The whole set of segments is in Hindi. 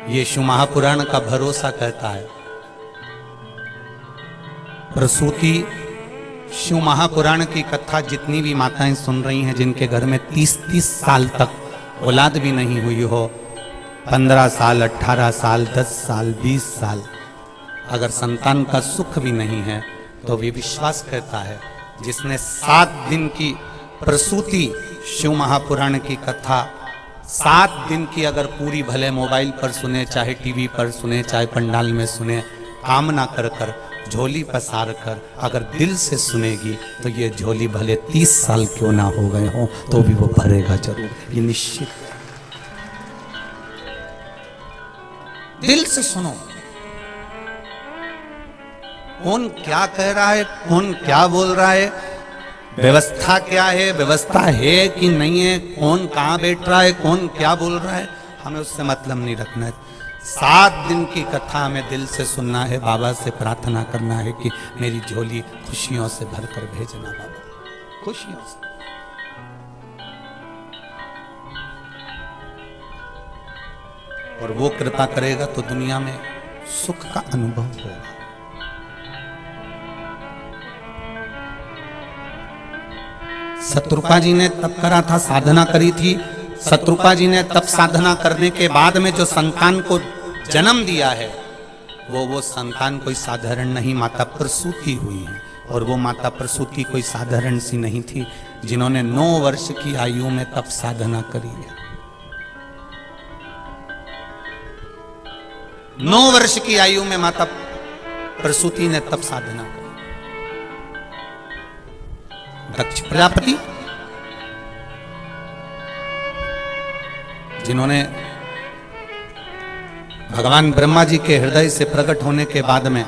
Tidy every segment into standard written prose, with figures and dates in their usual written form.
ये शिव महापुराण का भरोसा कहता है। प्रसूति शिव महापुराण की कथा जितनी भी माताएं सुन रही हैं, जिनके घर में 30-30 साल तक औलाद भी नहीं हुई हो, 15 साल, 18 साल, 10 साल, 20 साल, अगर संतान का सुख भी नहीं है, तो वे विश्वास करता है जिसने 7 दिन की प्रसूति शिव महापुराण की कथा 7 दिन की अगर पूरी, भले मोबाइल पर सुने, चाहे टीवी पर सुने, चाहे पंडाल में सुने, कामना कर कर, झोली पसार कर अगर दिल से सुनेगी, तो ये झोली भले 30 साल क्यों ना हो गए हो, तो भी वो भरेगा जरूर, ये निश्चित। दिल से सुनो, कौन क्या कह रहा है, कौन क्या बोल रहा है, व्यवस्था क्या है, व्यवस्था है कि नहीं है, कौन कहाँ बैठ रहा है, कौन क्या बोल रहा है, हमें उससे मतलब नहीं रखना है। 7 दिन की कथा हमें दिल से सुनना है, बाबा से प्रार्थना करना है कि मेरी झोली खुशियों से भरकर भेजना बाबा, खुशियों से। और वो कृपा करेगा तो दुनिया में सुख का अनुभव होगा। शत्रुपा जी ने तप करा था, साधना करी थी। शत्रुपा जी ने तप साधना करने के बाद में जो संतान को जन्म दिया है, वो संतान कोई साधारण नहीं, माता प्रसूति हुई है। और वो माता प्रसूति कोई साधारण सी नहीं थी, जिन्होंने 9 वर्ष की आयु में तप साधना करी है। 9 वर्ष की आयु में माता प्रसूति ने तप साधना करी। दक्ष प्रजापति, जिन्होंने भगवान ब्रह्मा जी के हृदय से प्रकट होने के बाद में,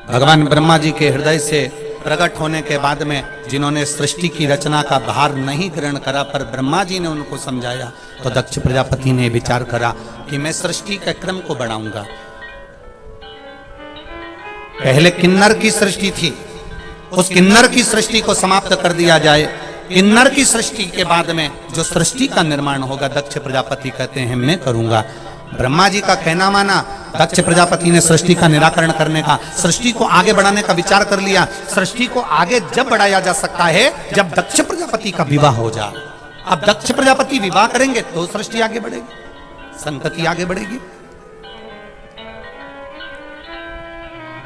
भगवान ब्रह्मा जी के हृदय से प्रकट होने के बाद में जिन्होंने सृष्टि की रचना का भार नहीं ग्रहण करा, पर ब्रह्मा जी ने उनको समझाया, तो दक्ष प्रजापति ने विचार करा कि मैं सृष्टि के क्रम को बढ़ाऊंगा। पहले किन्नर की सृष्टि थी, उस किन्नर की सृष्टि को समाप्त कर दिया जाए। किन्नर की सृष्टि के बाद में जो सृष्टि का निर्माण होगा, दक्ष प्रजापति कहते हैं मैं करूंगा। ब्रह्मा जी का कहना माना, दक्ष प्रजापति ने सृष्टि का निराकरण करने का, सृष्टि को आगे बढ़ाने का विचार कर लिया। सृष्टि को आगे जब बढ़ाया जा सकता है जब दक्ष प्रजापति का विवाह हो जाए। अब दक्ष प्रजापति विवाह करेंगे तो सृष्टि आगे बढ़ेगी, संतति आगे बढ़ेगी,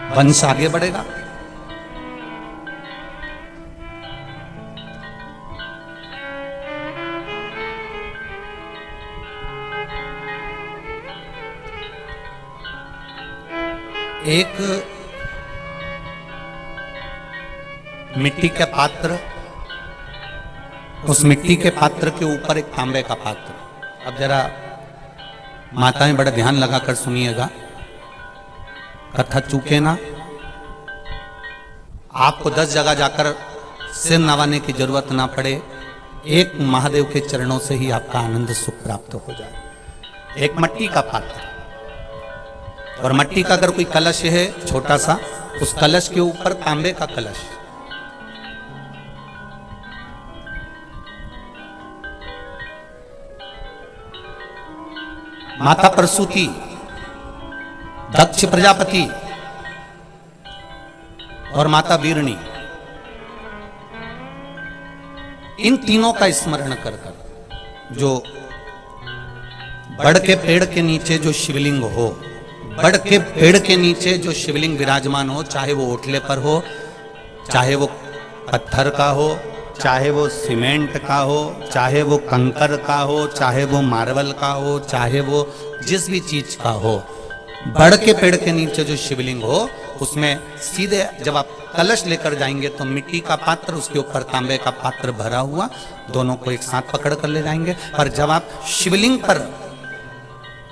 वंश आगे बढ़ेगा। एक मिट्टी के पात्र, उस मिट्टी के पात्र के ऊपर एक तांबे का पात्र। अब जरा माताएं बड़ा ध्यान लगाकर सुनिएगा, कथा चूके ना। आपको 10 जगह जाकर सिर नवाने की जरूरत ना पड़े, एक महादेव के चरणों से ही आपका आनंद सुख प्राप्त हो जाए। एक मट्टी का पात्र, और मट्टी का अगर कोई कलश है छोटा सा, उस कलश के ऊपर तांबे का कलश। माता प्रसूति, दक्ष प्रजापति और माता वीरणी, इन तीनों का स्मरण कर कर, जो बड़ के पेड़ के नीचे जो शिवलिंग हो, बड़ के पेड़ के नीचे जो शिवलिंग विराजमान हो, चाहे वो ओटले पर हो, चाहे वो पत्थर का हो, चाहे वो सीमेंट का हो, चाहे वो कंकर का हो, चाहे वो मार्बल का हो, चाहे वो जिस भी चीज का हो, बड़ के पेड़ के नीचे जो शिवलिंग हो, उसमें सीधे जब आप कलश लेकर जाएंगे तो मिट्टी का पात्र, उसके ऊपर तांबे का पात्र भरा हुआ, दोनों को एक साथ पकड़ कर ले जाएंगे। पर जब आप शिवलिंग पर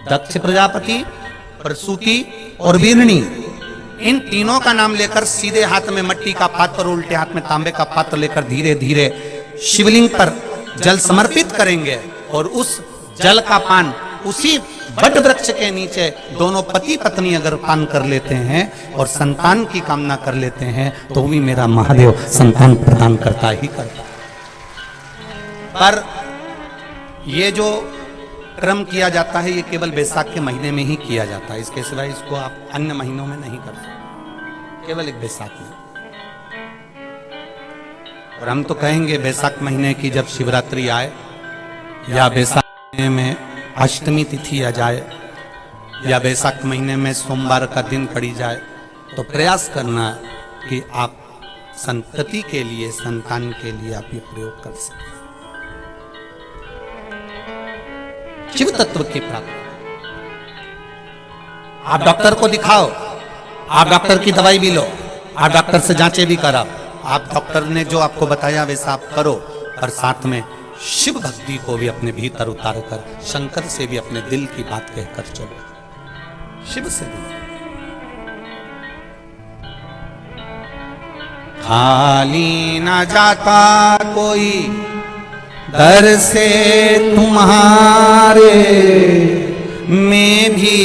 दक्ष प्रजापति, प्रसूति और वीरणी, इन तीनों का नाम लेकर सीधे हाथ में मट्टी का पात्र और उल्टे हाथ में तांबे का पात्र लेकर धीरे धीरे शिवलिंग पर जल समर्पित करेंगे, और उस जल का पान उसी बट वृक्ष के नीचे दोनों पति पत्नी अगर पान कर लेते हैं और संतान की कामना कर लेते हैं, तो भी मेरा महादेव संतान प्रदान करता ही करता। पर ये जो क्रम किया जाता है ये केवल बैसाख के महीने में ही किया जाता है, इसके सिवाय इसको आप अन्य महीनों में नहीं कर सकते, केवल एक बैसाख में। और हम तो कहेंगे बैसाख महीने की जब शिवरात्रि आए या बैसाख महीने में अष्टमी तिथि आ जाए या बैसाख महीने में सोमवार का दिन पड़ी जाए तो प्रयास करना कि आप संतति के लिए, संतान के लिए आप ये प्रयोग कर सकें। शिव तत्व की प्राप्ति। आप डॉक्टर को दिखाओ, आप डॉक्टर की दवाई भी लो, आप डॉक्टर से जांचें भी कराओ, आप डॉक्टर ने जो आपको बताया वैसा आप करो, और साथ में शिव भक्ति को भी अपने भीतर उतार कर शंकर से भी अपने दिल की बात कहकर चलो, शिव से भी। खाली ना जाता कोई दर से तुम्हारे, मैं भी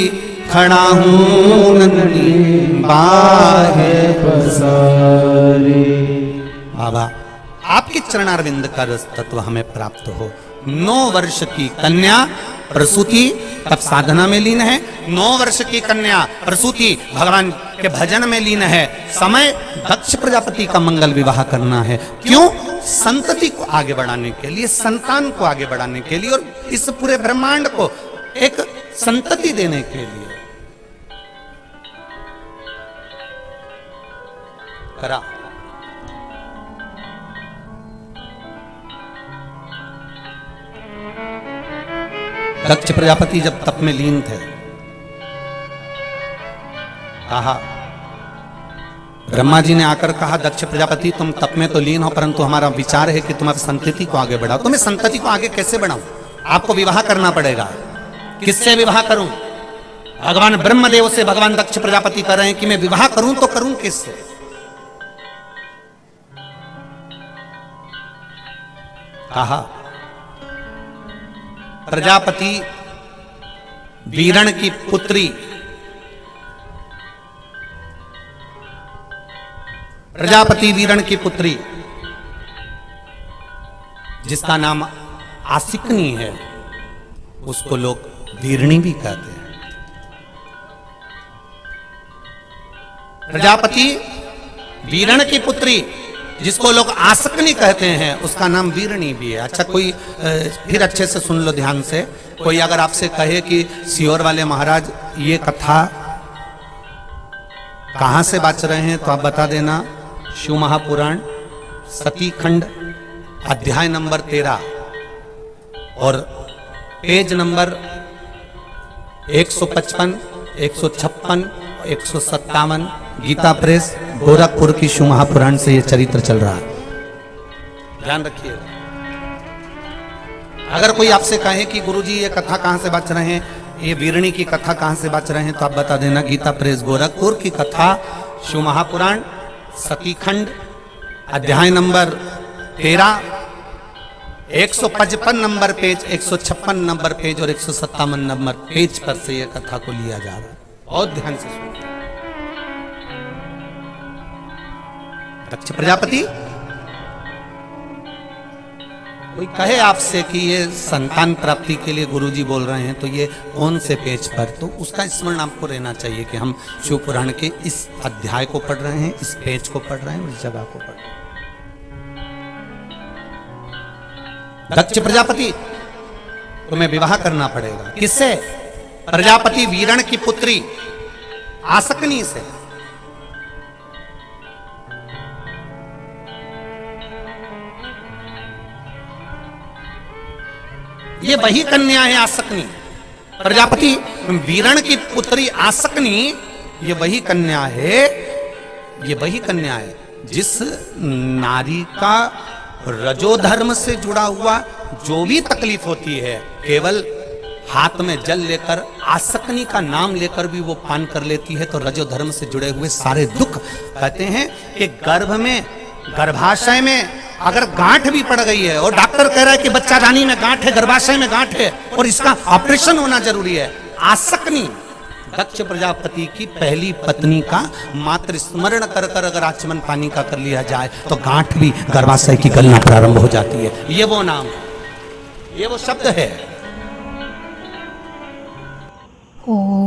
खड़ा हूं नंदी बाहे पसारे। बाबा आपके चरणारविंद का रस तत्व हमें प्राप्त हो। 9 वर्ष की कन्या प्रसूति तब साधना में लीन है, 9 वर्ष की कन्या प्रसूति भगवान के भजन में लीन है। समय दक्ष प्रजापति का मंगल विवाह करना है। क्यों? संतति को आगे बढ़ाने के लिए, संतान को आगे बढ़ाने के लिए, और इस पूरे ब्रह्मांड को एक संतति देने के लिए करा। दक्ष प्रजापति जब तप में लीन थे, कहा, ब्रह्मा जी ने आकर कहा, दक्ष प्रजापति तुम तप में तो लीन हो, परंतु हमारा विचार है कि तुम अब संतति को आगे बढ़ाओ। तो मैं संतति को आगे कैसे बढ़ाऊं? आपको विवाह करना पड़ेगा। किससे विवाह करूं? भगवान ब्रह्मदेव से भगवान दक्ष प्रजापति कर रहे हैं कि मैं विवाह करूं तो करूं किससे? कहा, प्रजापति वीरण की पुत्री, प्रजापति वीरण की पुत्री जिसका नाम आसिकनी है, उसको लोग वीरणी भी कहते हैं। प्रजापति वीरण की पुत्री जिसको लोग आसकनी कहते हैं, उसका नाम वीरणी भी है। अच्छा, कोई फिर अच्छे से सुन लो ध्यान से। कोई अगर आपसे कहे कि सियोर वाले महाराज ये कथा कहां से बाच रहे हैं, तो आप बता देना शिव महापुराण सती खंड अध्याय नंबर 13 और पेज नंबर 155, 156, 157, गीता प्रेस गोरखपुर की शिव महापुराण से ये चरित्र चल रहा है, ध्यान रखिए। अगर कोई आपसे कहे कि गुरुजी ये कथा कहां से बच रहे हैं, ये वीरणी की कथा कहां से बच रहे हैं, तो आप बता देना गीता प्रेस गोरखपुर की कथा शिव महापुराण सती खंड अध्याय number 13, 155 number page, 156 number page और 157 नंबर पेज पर से यह कथा को लिया जा रहा है। बहुत ध्यान से सुनिए। दक्ष प्रजापति, कोई कहे आपसे कि ये संतान प्राप्ति के लिए गुरुजी बोल रहे हैं, तो ये कौन से पेज पर, तो उसका स्मरण आपको रहना चाहिए कि हम शिव पुराण के इस अध्याय को पढ़ रहे हैं, इस पेज को पढ़ रहे हैं और इस जगह को पढ़ रहे हैं। दक्ष प्रजापति, तुम्हें विवाह करना पड़ेगा। किससे? प्रजापति वीरण की पुत्री आसकनी से। ये वही कन्या है आसकनी। प्रजापति वीरण की पुत्री आसकनी ये वही कन्या है, ये वही कन्या है जिस नारी का रजोधर्म से जुड़ा हुआ जो भी तकलीफ होती है, केवल हाथ में जल लेकर आसकनी का नाम लेकर भी वो पान कर लेती है, तो रजोधर्म से जुड़े हुए सारे दुख, कहते हैं कि गर्भ में, गर्भाशय में अगर गांठ भी पड़ गई है और डॉक्टर कह रहा है कि बच्चा दानी में गांठ है, गर्भाशय में गांठ है और इसका ऑपरेशन होना जरूरी है, आसकनी दक्ष प्रजापति की पहली पत्नी का मात्र स्मरण कर कर अगर आचमन पानी का कर लिया जाए तो गांठ भी गर्भाशय की गलना प्रारंभ हो जाती है। ये वो नाम है। ये वो शब्द है। ओम